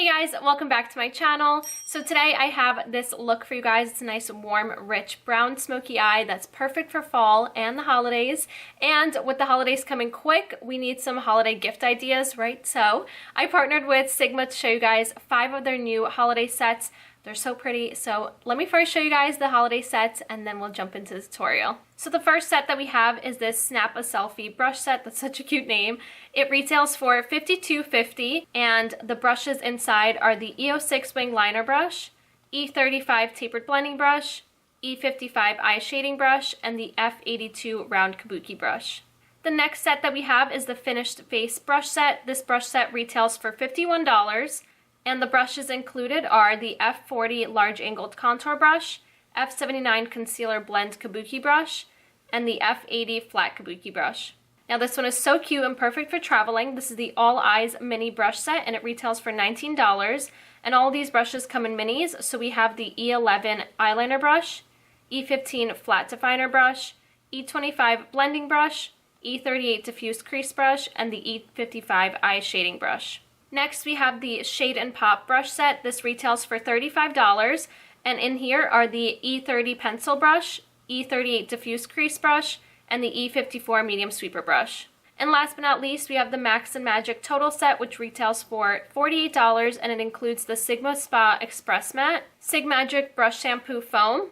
Hey guys, welcome back to my channel. So today I have this look for you guys. It's a nice warm, rich brown smoky eye that's perfect for fall and the holidays. And with the holidays coming quick, we need some holiday gift ideas, right? So I partnered with Sigma to show you guys 5 of their new holiday sets. They're so pretty. So let me first show you guys the holiday sets and then we'll jump into the tutorial. So the first set that we have is this Snap a Selfie brush set. That's such a cute name. It retails for $52.50 and the brushes inside are the E06 wing liner brush, E35 tapered blending brush, E55 eye shading brush, and the F82 round kabuki brush. The next set that we have is the finished face brush set. This brush set retails for $51. And the brushes included are the F40 large angled contour brush, F79 concealer blend kabuki brush, and the F80 flat kabuki brush. Now this one is so cute and perfect for traveling. This is the All Eyes mini brush set and it retails for $19. And all these brushes come in minis. So we have the E11 eyeliner brush, E15 flat definer brush, E25 blending brush, E38 diffuse crease brush, and the E55 eye shading brush. Next, we have the Shade and Pop brush set. This retails for $35, and in here are the E30 pencil brush, E38 diffuse crease brush, and the E54 medium sweeper brush. And last but not least, we have the Max and Magic Total set, which retails for $48, and it includes the Sigma Spa Express Matte, Sig Magic Brush Shampoo Foam,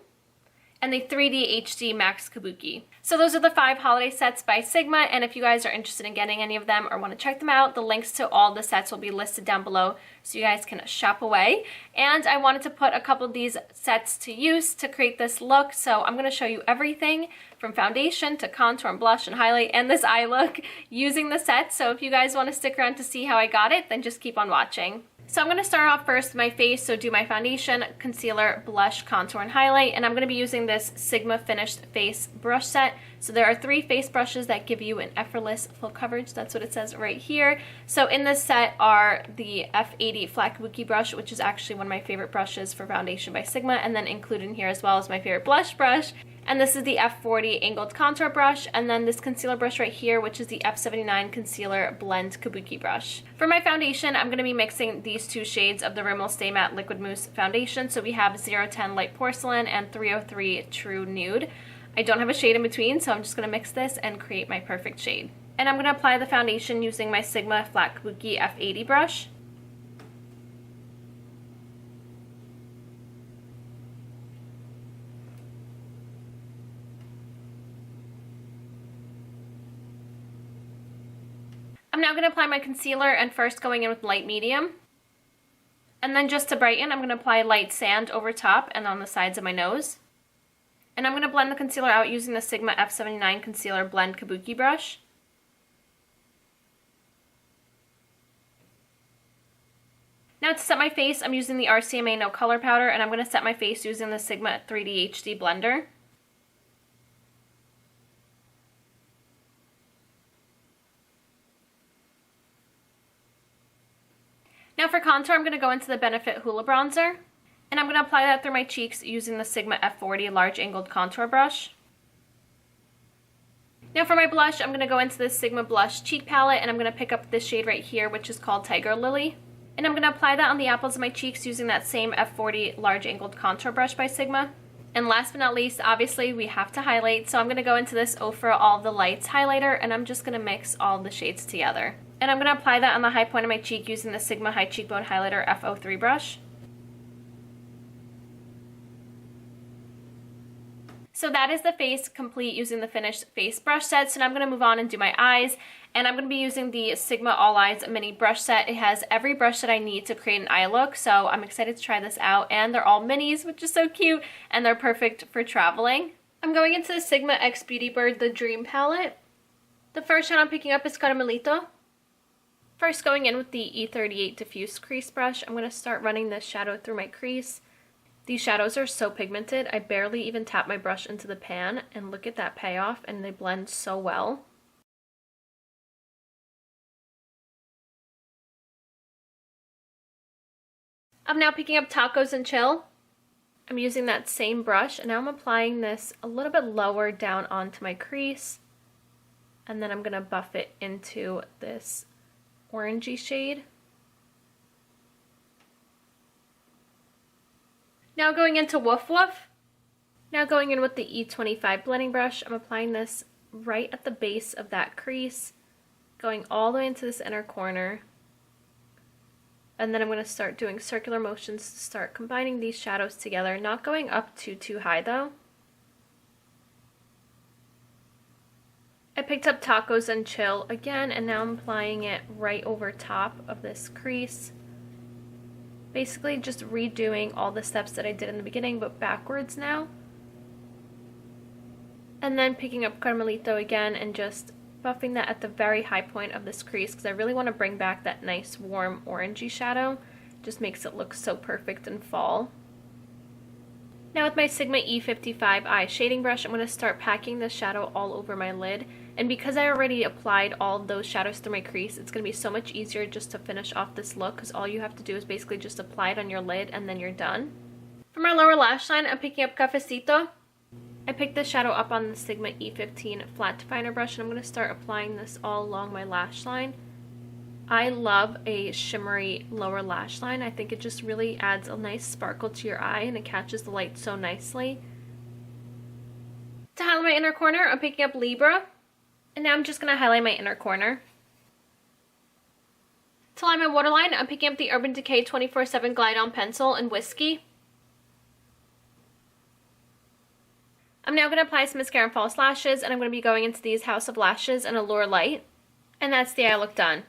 and the 3D HD Max Kabuki. So those are the 5 holiday sets by Sigma, and if you guys are interested in getting any of them or want to check them out, the links to all the sets will be listed down below so you guys can shop away. And I wanted to put a couple of these sets to use to create this look, so I'm going to show you everything from foundation to contour and blush and highlight and this eye look using the set. So if you guys want to stick around to see how I got it, then just keep on watching. So I'm going to start off first with my face, so do my foundation, concealer, blush, contour, and highlight, and I'm going to be using this Sigma Finished Face brush set. So there are 3 face brushes that give you an effortless full coverage. That's what it says right here. So in this set are the F80 flat kabuki brush, which is actually one of my favorite brushes for foundation by Sigma, and then included in here as well as my favorite blush brush. And this is the F40 angled contour brush, and then this concealer brush right here, which is the F79 concealer blend kabuki brush. For my foundation, I'm going to be mixing these 2 shades of the Rimmel Stay Matte Liquid Mousse foundation. So we have 010 Light Porcelain and 303 True Nude. I don't have a shade in between, so I'm just going to mix this and create my perfect shade. And I'm going to apply the foundation using my Sigma Flat Kabuki F80 brush. I'm now going to apply my concealer and first going in with light medium. And then just to brighten, I'm going to apply light sand over top and on the sides of my nose. And I'm going to blend the concealer out using the Sigma F79 Concealer Blend Kabuki brush. Now to set my face, I'm using the RCMA No Color Powder, and I'm going to set my face using the Sigma 3D HD Blender. Now for contour, I'm going to go into the Benefit Hoola Bronzer, and I'm going to apply that through my cheeks using the Sigma F40 Large Angled Contour Brush. Now for my blush, I'm going to go into this Sigma Blush Cheek Palette, and I'm going to pick up this shade right here, which is called Tiger Lily. And I'm going to apply that on the apples of my cheeks using that same F40 Large Angled Contour Brush by Sigma. And last but not least, obviously, we have to highlight, so I'm going to go into this Ofra All the Lights highlighter, and I'm just going to mix all the shades together. And I'm going to apply that on the high point of my cheek using the Sigma High Cheekbone Highlighter F03 brush. So that is the face complete using the finished face brush set. So now I'm going to move on and do my eyes. And I'm going to be using the Sigma All Eyes mini brush set. It has every brush that I need to create an eye look. So I'm excited to try this out. And they're all minis, which is so cute. And they're perfect for traveling. I'm going into the Sigma X Beauty Bird The Dream palette. The first shade I'm picking up is Caramelito. First, going in with the E38 Diffuse Crease Brush, I'm going to start running this shadow through my crease. These shadows are so pigmented, I barely even tap my brush into the pan, and look at that payoff, and they blend so well. I'm now picking up Tacos and Chill. I'm using that same brush, and now I'm applying this a little bit lower down onto my crease, and then I'm going to buff it into this orangey shade. Now going into Woof Woof. Now going in with the E25 blending brush, I'm applying this right at the base of that crease, going all the way into this inner corner. And then I'm going to start doing circular motions to start combining these shadows together, not going up too high though. I picked up Tacos and Chill again, and now I'm applying it right over top of this crease. Basically just redoing all the steps that I did in the beginning, but backwards now. And then picking up Carmelito again and just buffing that at the very high point of this crease because I really want to bring back that nice warm orangey shadow. Just makes it look so perfect in fall. Now with my Sigma E55 eye shading brush, I'm going to start packing this shadow all over my lid. And because I already applied all those shadows through my crease, it's going to be so much easier just to finish off this look because all you have to do is basically just apply it on your lid and then you're done. For my lower lash line, I'm picking up Cafecito. I picked this shadow up on the Sigma E15 flat definer brush, and I'm going to start applying this all along my lash line. I love a shimmery lower lash line. I think it just really adds a nice sparkle to your eye and it catches the light so nicely. To highlight my inner corner, I'm picking up Libra, and now I'm just going to highlight my inner corner. To line my waterline, I'm picking up the Urban Decay 24/7 Glide On Pencil in Whiskey. I'm now going to apply some mascara and false lashes, and I'm going to be going into these House of Lashes in Allure Light. And that's the eye look done.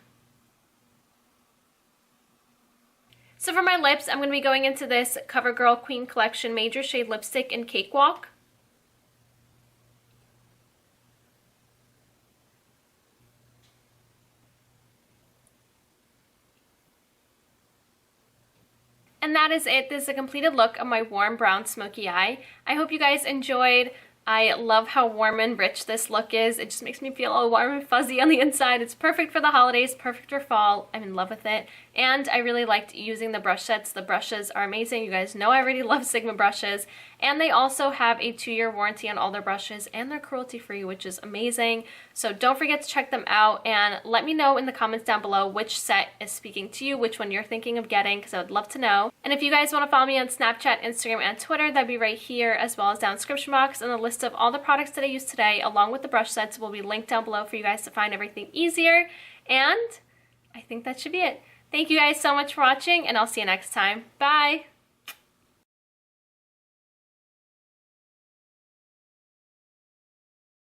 So for my lips, I'm going to be going into this CoverGirl Queen Collection Major Shade Lipstick in Cakewalk. And that is it. This is a completed look of my warm brown smoky eye. I hope you guys enjoyed. I love how warm and rich this look is. It just makes me feel all warm and fuzzy on the inside. It's perfect for the holidays, perfect for fall. I'm in love with it. And I really liked using the brush sets. The brushes are amazing. You guys know I already love Sigma brushes. And they also have a 2-year warranty on all their brushes, and they're cruelty-free, which is amazing. So don't forget to check them out, and let me know in the comments down below which set is speaking to you, which one you're thinking of getting, because I would love to know. And if you guys want to follow me on Snapchat, Instagram, and Twitter, that'd be right here, as well as down in the description box. And the list of all the products that I used today, along with the brush sets, will be linked down below for you guys to find everything easier. And I think that should be it. Thank you guys so much for watching, and I'll see you next time. Bye!